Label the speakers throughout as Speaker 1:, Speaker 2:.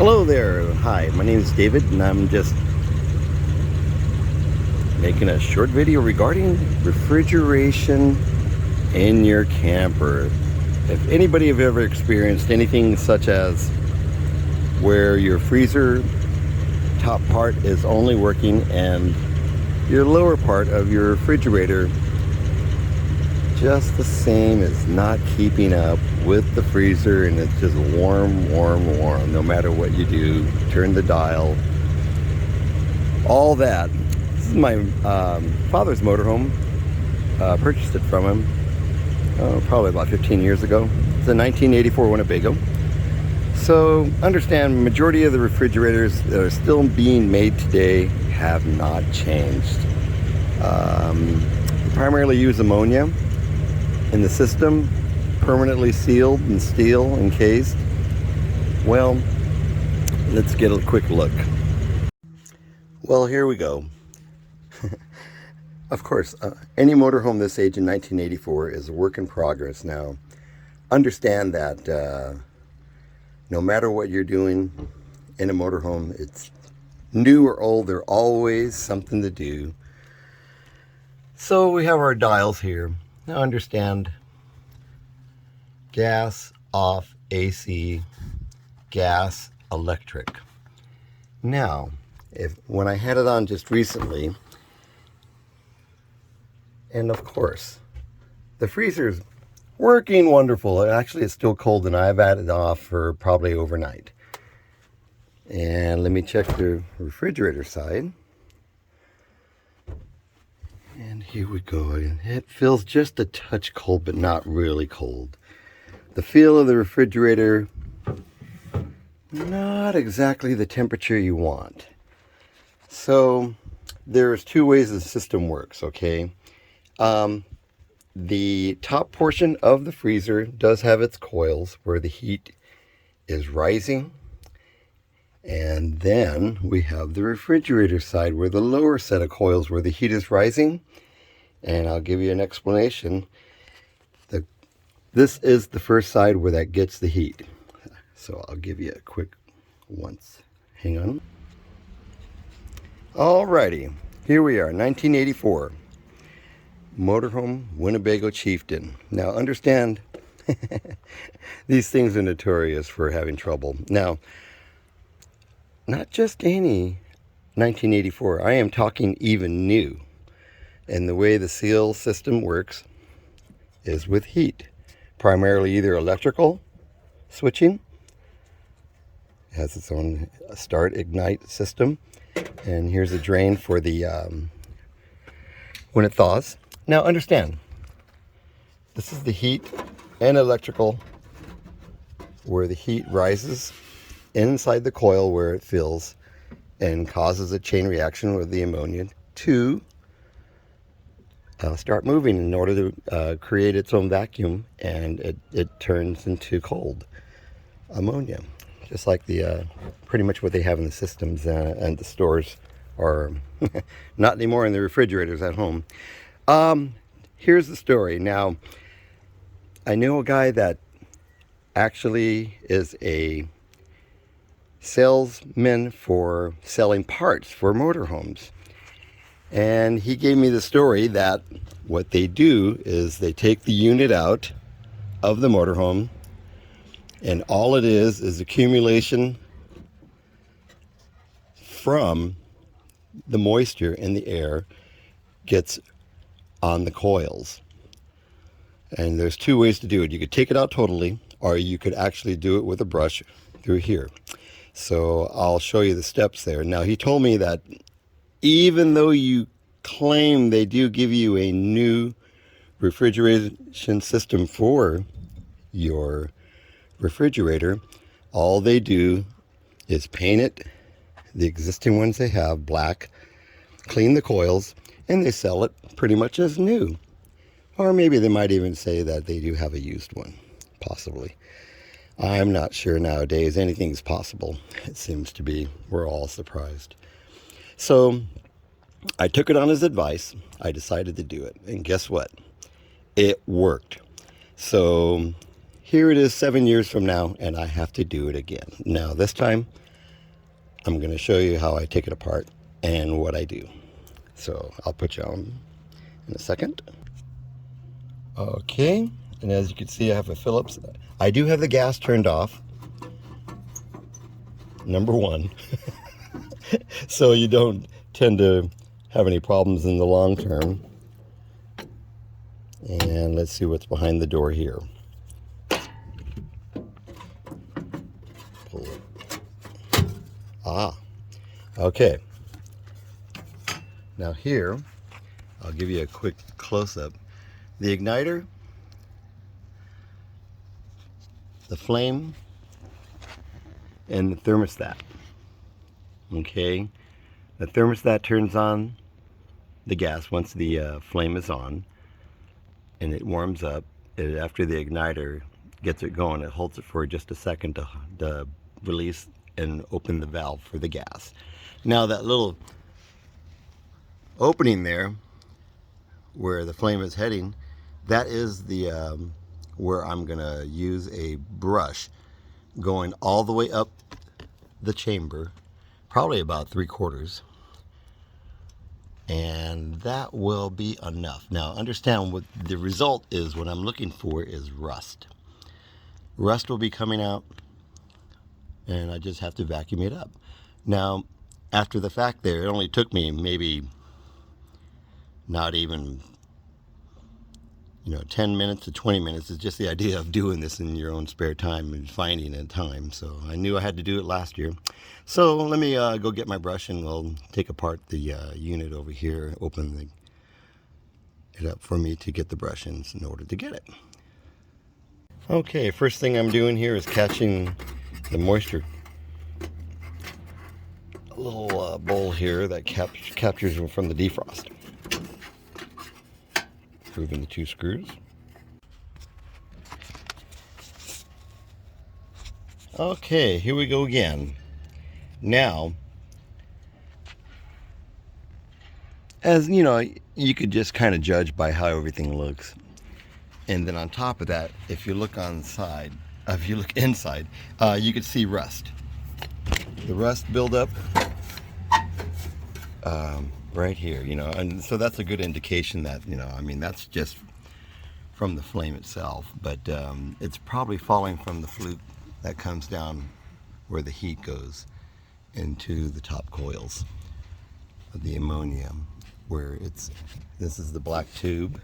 Speaker 1: Hello there. Hi, my name is David and I'm just making a short video regarding refrigeration in your camper. If anybody have ever experienced anything such as where your freezer top part is only working and your lower part of your refrigerator just the same is not keeping up with the freezer, and it's just warm no matter what you do, turn the dial, all that. This is my father's motorhome. Purchased it from him probably about 15 years ago. It's a 1984 Winnebago. So understand, majority of the refrigerators that are still being made today have not changed. Primarily use ammonia in the system, permanently sealed in steel encased. Well, let's get a quick look. Well, here we go. Of course, any motorhome this age in 1984 is a work in progress. Now, understand that no matter what you're doing in a motorhome, it's new or old, there's always something to do. So we have our dials here. Now understand, gas, off, AC, gas, electric. Now, when I had it on just recently, and of course, the freezer's working wonderful. Actually, it's still cold and I've had it off for probably overnight. And let me check the refrigerator side. And here we go. It feels just a touch cold, but not really cold. The feel of the refrigerator, not exactly the temperature you want. So there's two ways the system works, okay? The top portion of the freezer does have its coils where the heat is rising. And then we have the refrigerator side where the lower set of coils where the heat is rising. And I'll give you an explanation. This is the first side where that gets the heat. So I'll give you a quick once. Hang on. Alrighty, here we are, 1984. Motorhome Winnebago Chieftain. Now understand, these things are notorious for having trouble. Now, not just any 1984, I am talking even new. And the way the seal system works is with heat. Primarily either electrical switching, it has its own start ignite system. And here's a drain for the when it thaws. Now understand, this is the heat and electrical where the heat rises inside the coil where it fills and causes a chain reaction with the ammonia to start moving in order to create its own vacuum, and it turns into cold ammonia, just like the pretty much what they have in the systems and the stores, are not anymore in the refrigerators at home. Here's the story. Now, I know a guy that actually is a salesman for selling parts for motorhomes. And he gave me the story that what they do is they take the unit out of the motorhome, and all it is accumulation from the moisture in the air gets on the coils. And there's two ways to do it. You could take it out totally, or you could actually do it with a brush through here. So I'll show you the steps there. Now, he told me that even though you claim they do give you a new refrigeration system for your refrigerator, all they do is paint it, the existing ones they have, black, clean the coils, and they sell it pretty much as new. Or maybe they might even say that they do have a used one, possibly. I'm not sure nowadays. Anything's possible. It seems to be. We're all surprised. So I took it on his advice. I decided to do it. And guess what? It worked. So here it is 7 years from now, and I have to do it again. Now, this time, I'm going to show you how I take it apart and what I do. So I'll put you on in a second. Okay, and as you can see, I have a Phillips. I do have the gas turned off, number one, so you don't tend to have any problems in the long term. And let's see what's behind the door here. Pull it. Ah, okay. Now here, I'll give you a quick close-up. The igniter, the flame, and the thermostat. Okay, the thermostat turns on the gas once the flame is on, and it warms up. After the igniter gets it going, it holds it for just a second to release and open the valve for the gas. Now that little opening there where the flame is heading, that is the where I'm gonna use a brush going all the way up the chamber, probably about 3/4, and that will be enough. Now understand what the result is. What I'm looking for is rust. Rust will be coming out, and I just have to vacuum it up. Now after the fact there, it only took me maybe not even 10 minutes to 20 minutes. Is just the idea of doing this in your own spare time and finding a time. So I knew I had to do it last year. So let me go get my brush, and we'll take apart the unit over here, open it up for me to get the brush in order to get it. Okay, first thing I'm doing here is catching the moisture. A little bowl here that captures them from the defrost. Removing the 2 screws. Okay, here we go again. Now, as you know, you could just kind of judge by how everything looks. And then on top of that, if you look inside, you could see rust. The rust buildup right here, and so that's a good indication that, that's just from the flame itself, but it's probably falling from the flute that comes down where the heat goes into the top coils of the ammonia, where this is the black tube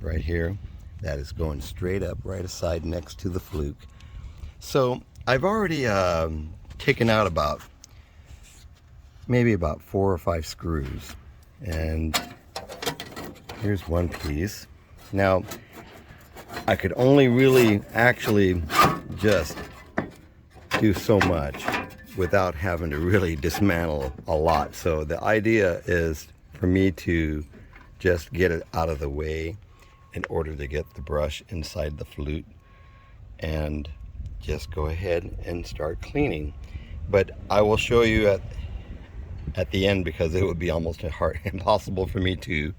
Speaker 1: right here that is going straight up right aside next to the fluke. So I've already taken out maybe about 4 or 5 screws, and here's one piece. Now I could only really actually just do so much without having to really dismantle a lot. So the idea is for me to just get it out of the way in order to get the brush inside the flute and just go ahead and start cleaning. But I will show you at the end, because it would be almost impossible for me to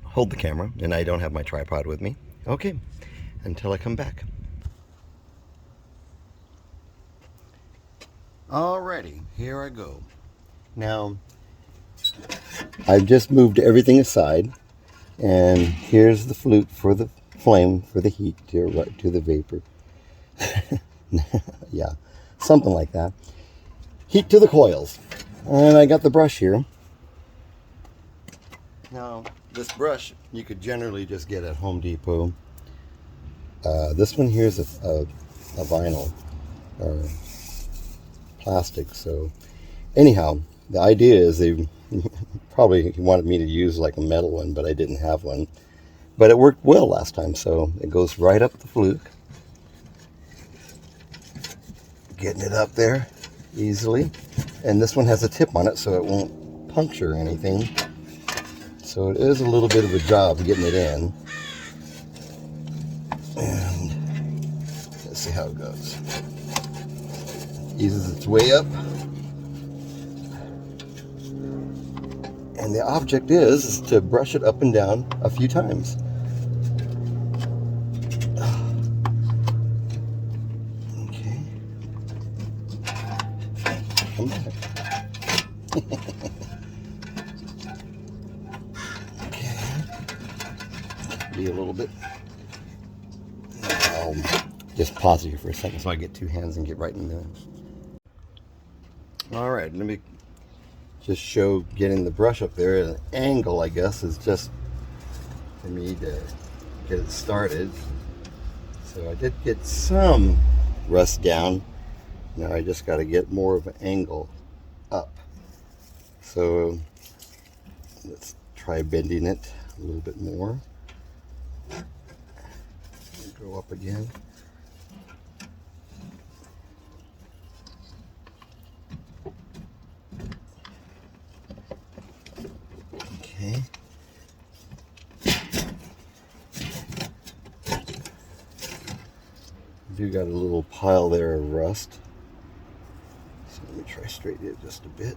Speaker 1: hold the camera, and I don't have my tripod with me. Okay, until I come back. Alrighty, here I go. Now, I've just moved everything aside, and here's the flute for the flame, for the heat to the vapor. Yeah, something like that. Heat to the coils. And I got the brush here. Now, this brush you could generally just get at Home Depot. This one here is a vinyl or plastic. So anyhow, the idea is they probably wanted me to use like a metal one, but I didn't have one. But it worked well last time, so it goes right up the fluke. Getting it up there easily. And this one has a tip on it, so it won't puncture anything. So it is a little bit of a job getting it in. And let's see how it goes. Eases its way up. And the object is to brush it up and down a few times. Okay. Okay. Be a little bit. I'll just pause it here for a second so I get two hands and get right in there. All right, let me just show getting the brush up there at an angle, I guess, is just for me to get it started. So I did get some rust down. Now I just got to get more of an angle up. So let's try bending it a little bit more. Go up again. Okay. Do got a little pile there of rust. So let me try straighten it just a bit.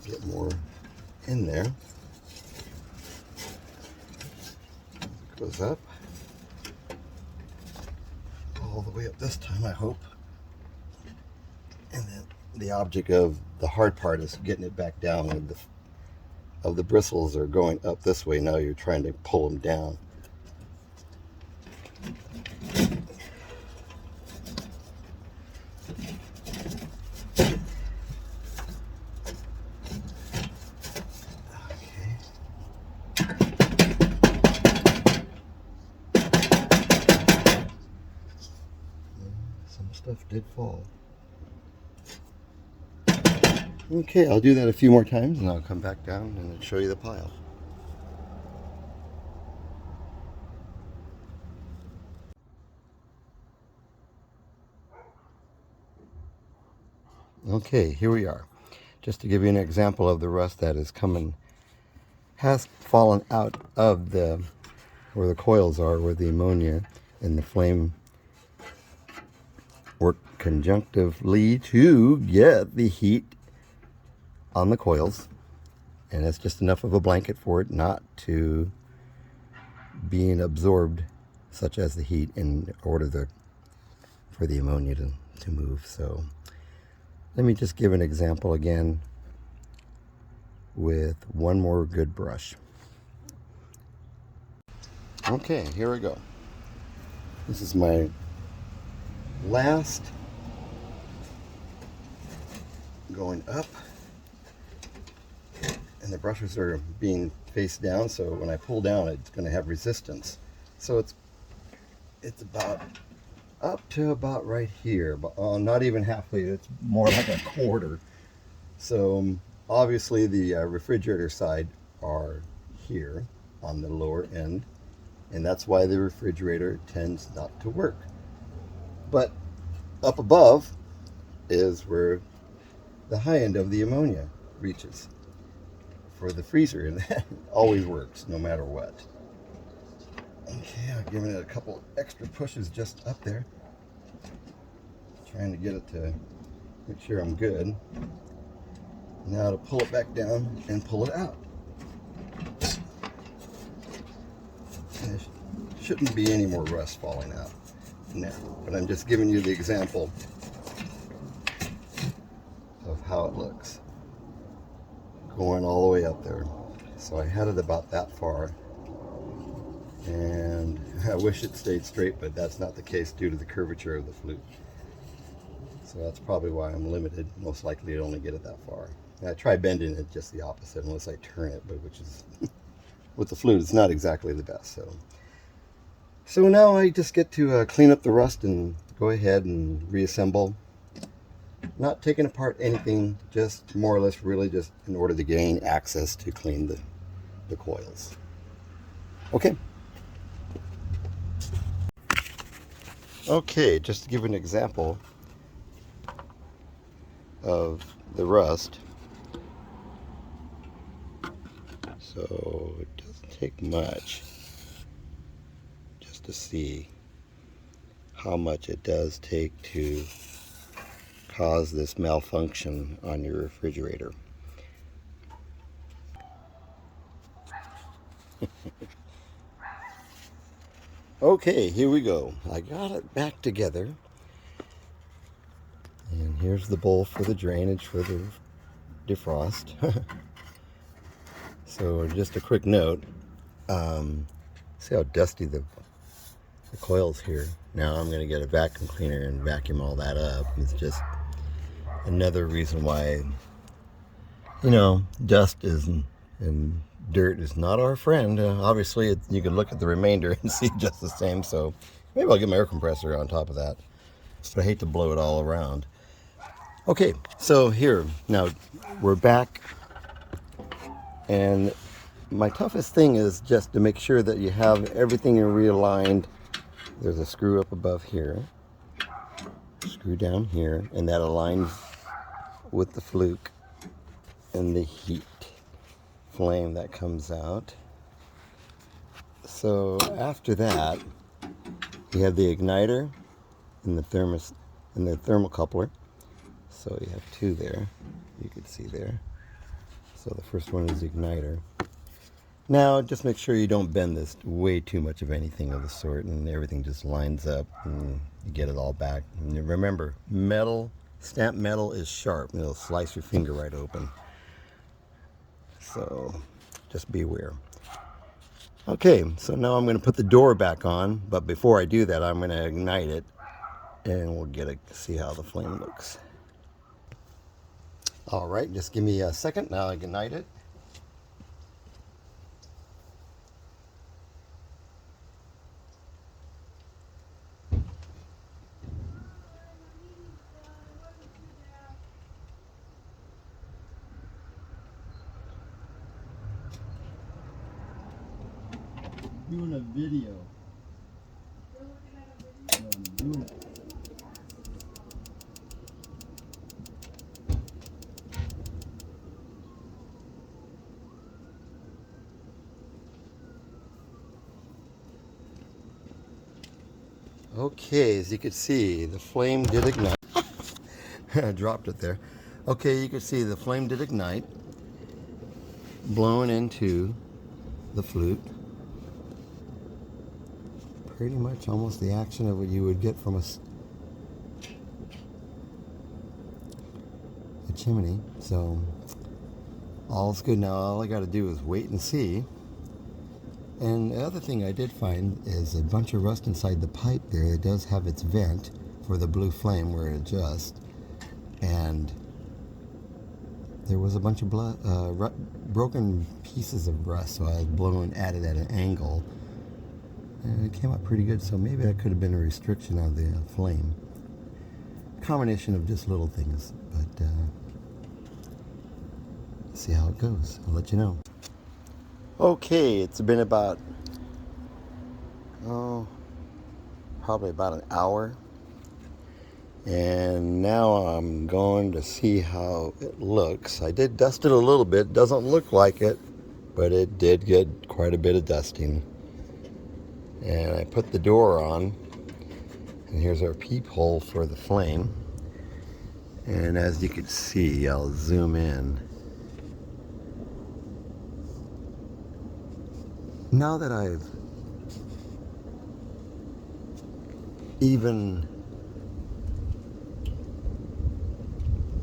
Speaker 1: Get more in there. It goes up. All the way up this time, I hope. And then the object of the hard part is getting it back down. When the bristles are going up this way, now you're trying to pull them down. Stuff did fall. Okay, I'll do that a few more times and I'll come back down and show you the pile. Okay, here we are. Just to give you an example of the rust that is coming, has fallen out of where the coils are, where the ammonia and the flame work conjunctively to get the heat on the coils, and it's just enough of a blanket for it not to being absorbed, such as the heat, in order for the ammonia to move. So let me just give an example again with one more good brush. Okay, here we go. This is my last going up, and the brushes are being face down, so when I pull down it's going to have resistance. So it's about up to about right here, but not even halfway, it's more like a quarter. So obviously the refrigerator side are here on the lower end, and that's why the refrigerator tends not to work. But up above is where the high end of the ammonia reaches for the freezer, and that always works no matter what. Okay, I've given it a couple extra pushes just up there, trying to get it to make sure I'm good. Now to pull it back down and pull it out. And there shouldn't be any more rust falling out now, but I'm just giving you the example of how it looks going all the way up there. So I had it about that far, and I wish it stayed straight, but that's not the case due to the curvature of the flute. So that's probably why I'm limited, most likely to only get it that far. And I try bending it just the opposite unless I turn it, but which is with the flute it's not exactly the best. So now I just get to clean up the rust and go ahead and reassemble. Not taking apart anything, just more or less really just in order to gain access to clean the coils. Okay. Okay, just to give an example of the rust. So it doesn't take much just to see how much it does take to cause this malfunction on your refrigerator. Okay, here we go. I got it back together. And here's the bowl for the drainage for the defrost. So just a quick note, see how dusty the coils here. Now I'm going to get a vacuum cleaner and vacuum all that up. It's just another reason why, you know, dust is and dirt is not our friend. Obviously, you can look at the remainder and see just the same. So maybe I'll get my air compressor on top of that. But I hate to blow it all around. Okay, so here, now we're back. And my toughest thing is just to make sure that you have everything realigned. There's a screw up above here, screw down here, and that aligns with the fluke and the heat flame that comes out. So after that, you have the igniter and the thermocoupler. So you have two there, you can see there. So the first one is the igniter. Now just make sure you don't bend this way too much of anything of the sort, and everything just lines up and you get it all back. And remember, metal, stamped metal is sharp. It'll slice your finger right open. So just be aware. Okay, so now I'm going to put the door back on, but before I do that, I'm going to ignite it and we'll see how the flame looks. All right, just give me a second. Now I ignite it. Doing a video. I'm doing it. Okay, as you can see, the flame did ignite. I dropped it there. Okay, you can see the flame did ignite, blowing into the flute. Pretty much almost the action of what you would get from a chimney. So all's good now. All I got to do is wait and see. And the other thing I did find is a bunch of rust inside the pipe there. It does have its vent for the blue flame where it adjusts. And there was a bunch of broken pieces of rust, so I was blowing at it at an angle. And it came out pretty good, so maybe that could have been a restriction on the flame. Combination of just little things, but see how it goes. I'll let you know. Okay, it's been about, probably about an hour. And now I'm going to see how it looks. I did dust it a little bit. Doesn't look like it, but it did get quite a bit of dusting. And I put the door on, and here's our peephole for the flame. And as you can see, I'll zoom in. Now that I've even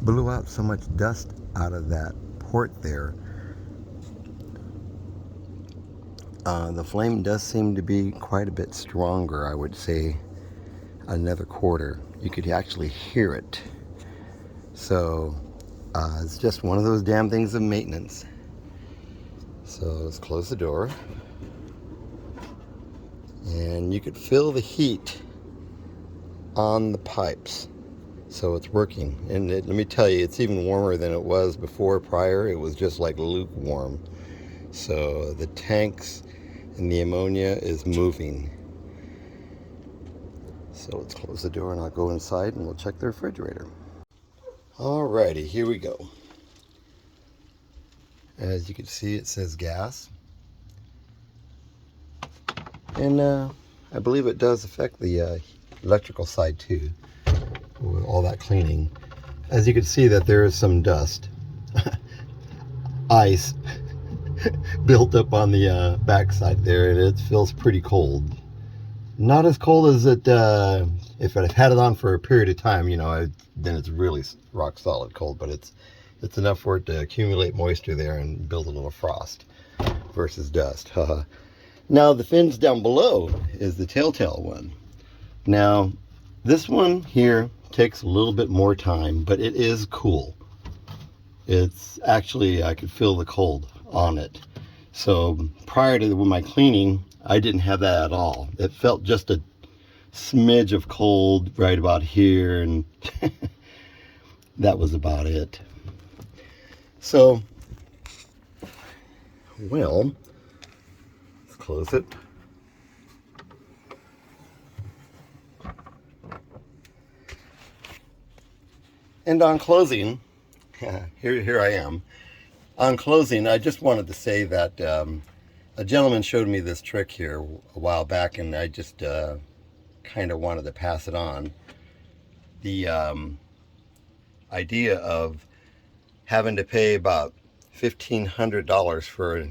Speaker 1: blew out so much dust out of that port there, the flame does seem to be quite a bit stronger. I would say another quarter. You could actually hear it. So it's just one of those damn things of maintenance. So let's close the door. And you could feel the heat on the pipes. So it's working. And let me tell you, it's even warmer than it was before. Prior, it was just like lukewarm. So the tanks and the ammonia is moving. So let's close the door and I'll go inside and we'll check the refrigerator. Alrighty, here we go. As you can see, it says gas. And I believe it does affect the electrical side too, with all that cleaning. As you can see that there is some dust, ice built up on the backside there, and it feels pretty cold. Not as cold as it, if I'd had it on for a period of time, you know, then it's really rock solid cold, but it's It's enough for it to accumulate moisture there and build a little frost versus dust. Now the fins down below is the telltale one. Now this one here takes a little bit more time, but it is cool. It's actually, I could feel the cold on it. So prior to my cleaning, I didn't have that at all. It felt just a smidge of cold right about here, and that was about it. So, well, let's close it. And on closing, here I am. On closing, I just wanted to say that a gentleman showed me this trick here a while back, and I just kind of wanted to pass it on. The idea of having to pay about $1,500 for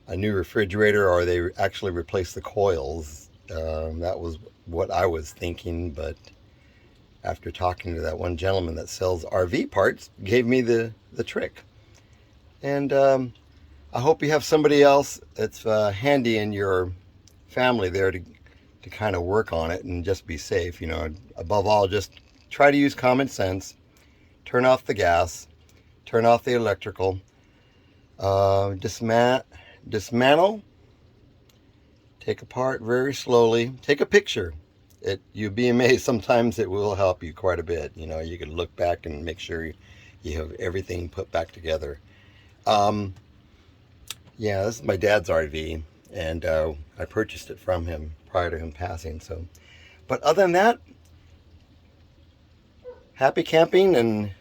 Speaker 1: a new refrigerator, or they actually replace the coils. That was what I was thinking, but after talking to that one gentleman that sells RV parts, gave me the trick. And I hope you have somebody else that's handy in your family there to kind of work on it and just be safe. You know, above all, just try to use common sense. Turn off the gas, turn off the electrical, dismantle, take apart very slowly, take a picture. You'd be amazed, sometimes it will help you quite a bit. You know, you can look back and make sure you have everything put back together. Yeah, this is my dad's RV, and I purchased it from him prior to him passing. So, but other than that, happy camping, and